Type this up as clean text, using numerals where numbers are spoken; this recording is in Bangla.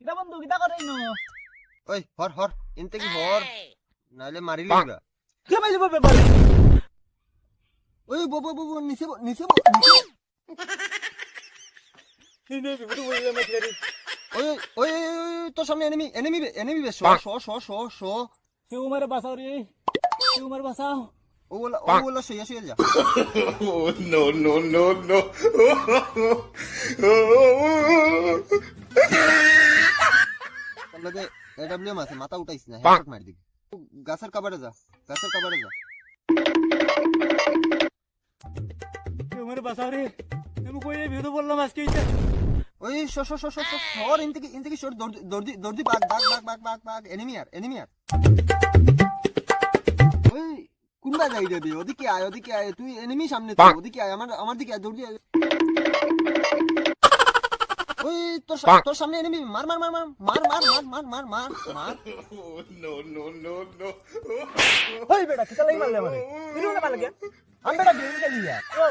কিটা বন্ধু কিটা করে নো ওই হর ইনতে কি হর নালে মারি লিবা কে মাইলে বলবে বল ওই বো নিচে নে বিপদ বইলে মাটি গাড়ি ওই তোর সামনে এনিমি বে শো কেউ মারে বাঁচাও রে কেউ মারে বাঁচাও ও বলা শুয়ে যা Oh, no. তাহলে এডব্লিউ আছে মাথা উঠাইছ না হেডশট মার দিবি গাছের কভারে যা কেউ মারে বাঁচাও রে আমি কইলে বিপদ বললাম আজকে এইটা ওই সর ইনতে কি সর দর্দি বাগ এনিমি আর ওই কুনবা যাই রে ওদিকে আয় তুই এনিমি সামনে তুই ওদিকে আয় আমার দিকে আয় দর্দি আয় ওই তোর সামনে এনিমি মার Oh, no. ওই বেটা কিটা লাগি মারলে মানে বিরুলে মারলে আমি বেটা বিরুলে গেলি ও